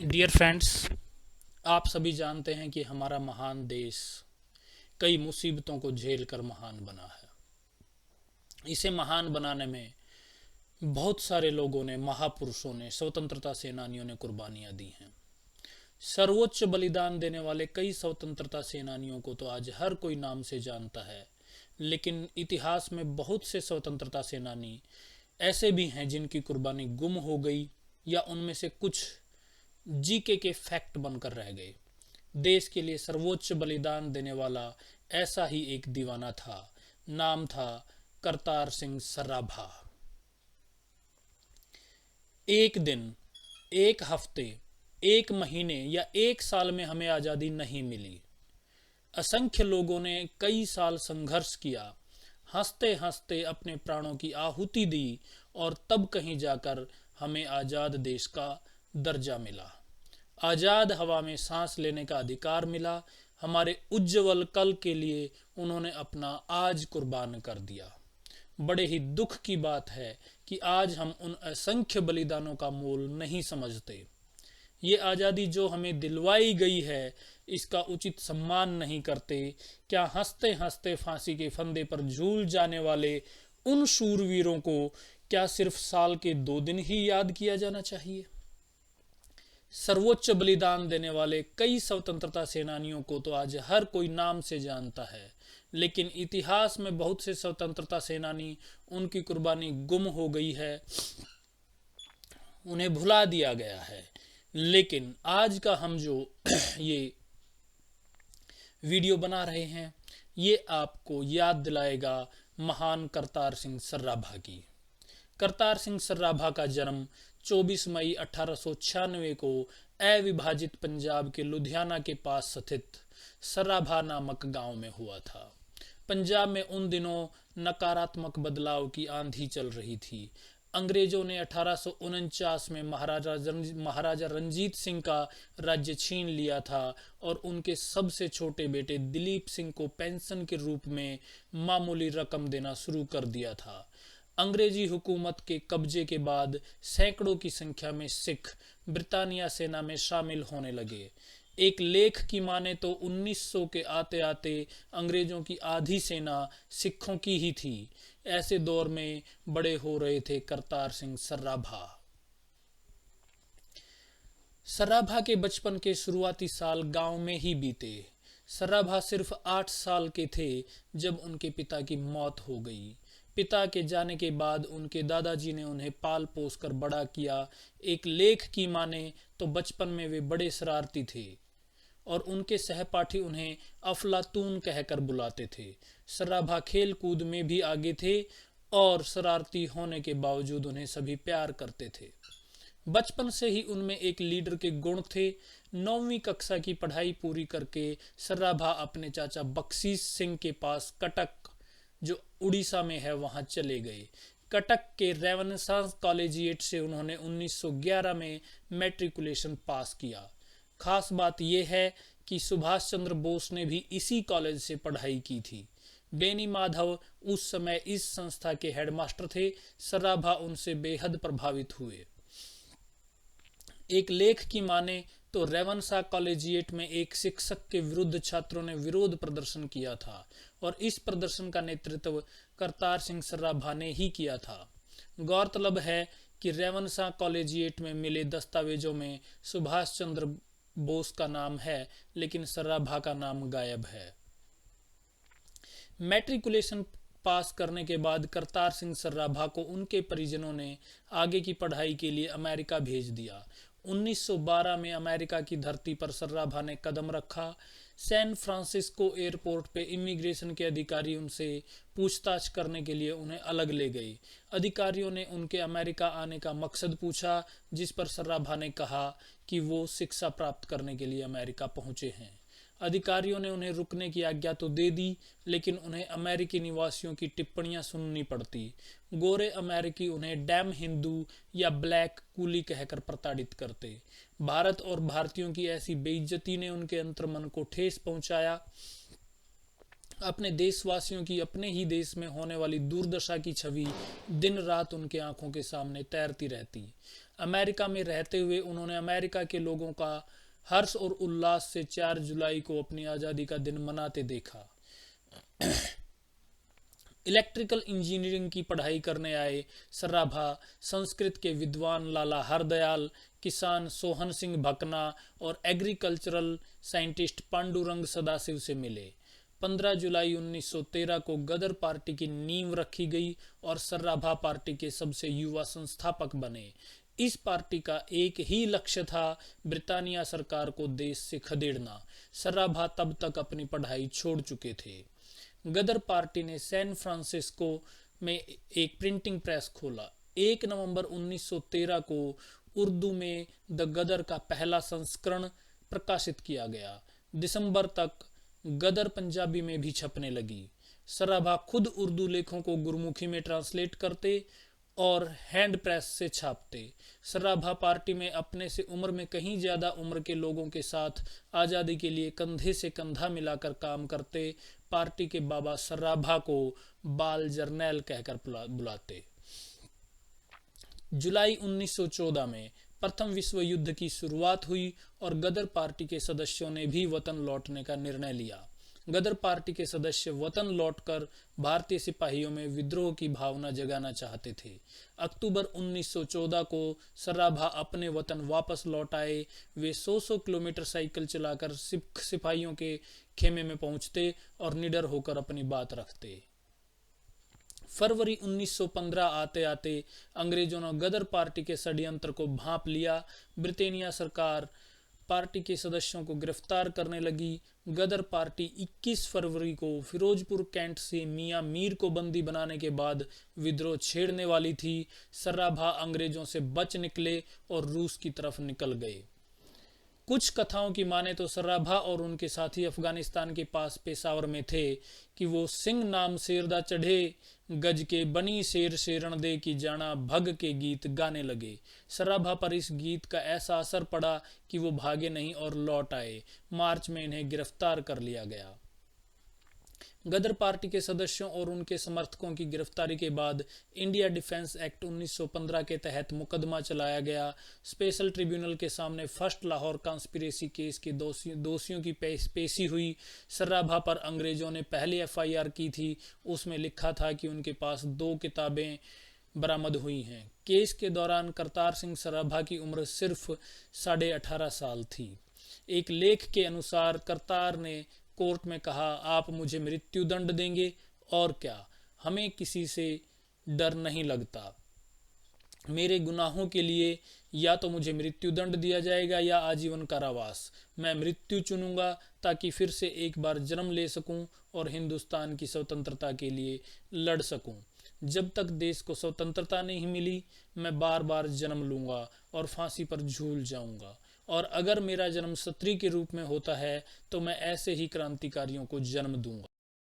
Dear friends, आप सभी जानते हैं कि हमारा महान देश कई मुसीबतों को झेल कर महान बना है। इसे महान बनाने में बहुत सारे लोगों ने, महापुरुषों ने, स्वतंत्रता सेनानियों ने कुर्बानियां दी हैं। सर्वोच्च बलिदान देने वाले कई स्वतंत्रता सेनानियों को तो आज हर कोई नाम से जानता है, लेकिन इतिहास में बहुत से स्वतंत्रता सेनानी ऐसे भी हैं जिनकी कुर्बानी गुम हो गई या उनमें से कुछ जीके के फैक्ट बनकर रह गए। देश के लिए सर्वोच्च बलिदान देने वाला ऐसा ही एक दीवाना था। नाम था करतार सिंह सराभा। एक दिन, एक हफ्ते, एक महीने या एक साल में हमें आजादी नहीं मिली। असंख्य लोगों ने कई साल संघर्ष किया, हंसते हंसते अपने प्राणों की आहुति दी और तब कहीं जाकर हमें आजाद देश का दर्जा मिला। आजाद हवा में सांस लेने का अधिकार मिला। हमारे उज्जवल कल के लिए उन्होंने अपना आज कुर्बान कर दिया। बड़े ही दुख की बात है कि आज हम उन असंख्य बलिदानों का मोल नहीं समझते। ये आज़ादी जो हमें दिलवाई गई है, इसका उचित सम्मान नहीं करते। क्या हंसते हंसते फांसी के फंदे पर झूल जाने वाले उन शूरवीरों को क्या सिर्फ साल के 2 दिन ही याद किया जाना चाहिए? सर्वोच्च बलिदान देने वाले कई स्वतंत्रता सेनानियों को तो आज हर कोई नाम से जानता है, लेकिन इतिहास में बहुत से स्वतंत्रता सेनानी, उनकी कुर्बानी गुम हो गई है, उन्हें भुला दिया गया है। लेकिन आज का हम जो ये वीडियो बना रहे हैं, ये आपको याद दिलाएगा महान करतार सिंह सराभा की। करतार सिंह सराभा का जन्म 24 मई 1896 को अविभाजित पंजाब के लुधियाना के पास स्थित सराभा नामक गांव में हुआ था। पंजाब में उन दिनों नकारात्मक बदलाव की आंधी चल रही थी। अंग्रेजों ने 1849 में महाराजा रंजीत सिंह का राज्य छीन लिया था और उनके सबसे छोटे बेटे दिलीप सिंह को पेंशन के रूप में मामूली रकम देना शुरू कर दिया था। अंग्रेजी हुकूमत के कब्जे के बाद सैकड़ों की संख्या में सिख ब्रिटानिया सेना में शामिल होने लगे। एक लेख की माने तो 1900 के आते आते अंग्रेजों की आधी सेना सिखों की ही थी। ऐसे दौर में बड़े हो रहे थे करतार सिंह सराभा। सराभा के बचपन के शुरुआती साल गांव में ही बीते। सराभा सिर्फ 8 साल के थे जब उनके पिता की मौत हो गई। पिता के जाने के बाद उनके दादाजी ने उन्हें पाल पोस कर बड़ा किया। एक लेख की माने तो बचपन में वे बड़े शरारती थे और उनके सहपाठी उन्हें अफलातून कहकर बुलाते थे। सराभा खेल कूद में भी आगे थे और शरारती होने के बावजूद उन्हें सभी प्यार करते थे। बचपन से ही उनमें एक लीडर के गुण थे। 9वीं कक्षा की पढ़ाई पूरी करके सराभा अपने चाचा बख्शीश सिंह के पास कटक, जो उड़ीसा में है, वहां चले गए। कटक के रेवनसांस कॉलेजिएट से उन्होंने 1911 में मैट्रिकुलेशन पास किया। खास बात यह है कि सुभाष चंद्र बोस ने भी इसी कॉलेज से पढ़ाई की थी। बेनी माधव उस समय इस संस्था के हेडमास्टर थे। सराभा उनसे बेहद प्रभावित हुए। एक लेख की माने तो रेवनसा कॉलेजिएट में एक शिक्षक के विरुद्ध छात्रों ने विरोध प्रदर्शन किया था और इस प्रदर्शन का नेतृत्व करतार सिंह सराभा ने ही किया था। गौरतलब है कि रेवनसा कॉलेजिएट में मिले दस्तावेजों में सुभाष चंद्र बोस का नाम है, लेकिन सराभा का नाम गायब है। मैट्रिकुलेशन पास करने के बाद करतार सिंह सराभा को उनके परिजनों ने आगे की पढ़ाई के लिए अमेरिका भेज दिया। 1912 में अमेरिका की धरती पर सराभा ने कदम रखा। सैन फ्रांसिस्को एयरपोर्ट पे इमिग्रेशन के अधिकारी उनसे पूछताछ करने के लिए उन्हें अलग ले गए। अधिकारियों ने उनके अमेरिका आने का मकसद पूछा, जिस पर सराभा ने कहा कि वो शिक्षा प्राप्त करने के लिए अमेरिका पहुंचे हैं। अधिकारियों ने उन्हें रुकने की आज्ञा तो दे दी, लेकिन उन्हें अमेरिकी निवासियों की टिप्पणियां सुननी पड़ती। गोरे अमेरिकी उन्हें डैम हिंदू या ब्लैक कूली कहकर प्रताड़ित करते। भारत और भारतीयों की ऐसी बेइज्जती ने उनके अंतर्मन को ठेस पहुंचाया। अपने देशवासियों की अपने ही देश में होने वाली दुर्दशा की छवि दिन रात उनके आंखों के सामने तैरती रहती। अमेरिका में रहते हुए उन्होंने अमेरिका के लोगों का हर्ष और उल्लास से 4 जुलाई को अपनी आज़ादी का दिन मनाते देखा। इलेक्ट्रिकल इंजीनियरिंग की पढ़ाई करने आए सराभा संस्कृत के विद्वान लाला हरदयाल, किसान सोहन सिंह भकना और एग्रीकल्चरल साइंटिस्ट पांडुरंग सदाशिव से मिले। 15 जुलाई 1913 को गदर पार्टी की नींव रखी गई और सराभा पार्टी के सबसे युवा संस्थापक बने। इस पार्टी का एक ही लक्ष्य था, ब्रिटानिया सरकार को देश से खदेड़ना। सराभा तब तक अपनी पढ़ाई छोड़ चुके थे। गदर पार्टी ने सैन फ्रांसिस्को में एक प्रिंटिंग प्रेस खोला। 1 नवंबर 1913 को उर्दू में द गदर का पहला संस्करण प्रकाशित किया गया। दिसंबर तक गदर पंजाबी में भी छपने लगी। सराभा खुद उर्दू लेखों को गुरमुखी में ट्रांसलेट करते और हैंड प्रेस से छापते। सराभा पार्टी में अपने से उम्र में कहीं ज्यादा उम्र के लोगों के साथ आज़ादी के लिए कंधे से कंधा मिलाकर काम करते। पार्टी के बाबा सराभा को बाल जर्नैल कहकर बुलाते। जुलाई 1914 में प्रथम विश्व युद्ध की शुरुआत हुई और गदर पार्टी के सदस्यों ने भी वतन लौटने का निर्णय लिया। गदर पार्टी के सदस्य वतन लौटकर भारतीय सिपाहियों में विद्रोह की भावना जगाना चाहते थे। अक्टूबर 1914 को सराभा अपने वतन वापस लौट आए। वे 100 किलोमीटर साइकिल चलाकर सिपाहियों के खेमे में पहुंचते और निडर होकर अपनी बात रखते। फरवरी 1915 आते आते अंग्रेजों ने गदर पार्टी के षड्यंत्र को भांप लिया। ब्रिटेनिया सरकार पार्टी के सदस्यों को गिरफ्तार करने लगी। गदर पार्टी 21 फरवरी को फिरोजपुर कैंट से मियां मीर को बंदी बनाने के बाद विद्रोह छेड़ने वाली थी। सराभा अंग्रेजों से बच निकले और रूस की तरफ निकल गए। कुछ कथाओं की माने तो सराभा और उनके साथी अफगानिस्तान के पास पेशावर में थे कि वो सिंह नाम शेरदा चढ़े गज के बनी शेर शेरण दे की जाना भग के गीत गाने लगे। सराभा पर इस गीत का ऐसा असर पड़ा कि वो भागे नहीं और लौट आए। मार्च में इन्हें गिरफ्तार कर लिया गया। गदर पार्टी के सदस्यों और उनके समर्थकों की गिरफ्तारी के बाद इंडिया डिफेंस एक्ट 1915 के तहत मुकदमा चलाया गया। स्पेशल ट्रिब्यूनल के सामने फर्स्ट लाहौर कॉन्स्पिरेसी केस के दोषियों की पेशी हुई। सराभा पर अंग्रेजों ने पहली एफआईआर की थी। उसमें लिखा था कि उनके पास 2 किताबें बरामद हुई हैं। केस के दौरान करतार सिंह सराभा की उम्र सिर्फ 18.5 साल थी। एक लेख के अनुसार करतार ने कोर्ट में कहा, आप मुझे मृत्यु दंड देंगे और क्या, हमें किसी से डर नहीं लगता। मेरे गुनाहों के लिए या तो मुझे मृत्यु दंड दिया जाएगा या आजीवन कारावास। मैं मृत्यु चुनूंगा ताकि फिर से एक बार जन्म ले सकूं और हिंदुस्तान की स्वतंत्रता के लिए लड़ सकूं। जब तक देश को स्वतंत्रता नहीं मिली मैं बार बार जन्म लूंगा और फांसी पर झूल जाऊंगा। और अगर मेरा जन्म क्षत्रिय के रूप में होता है तो मैं ऐसे ही क्रांतिकारियों को जन्म दूंगा।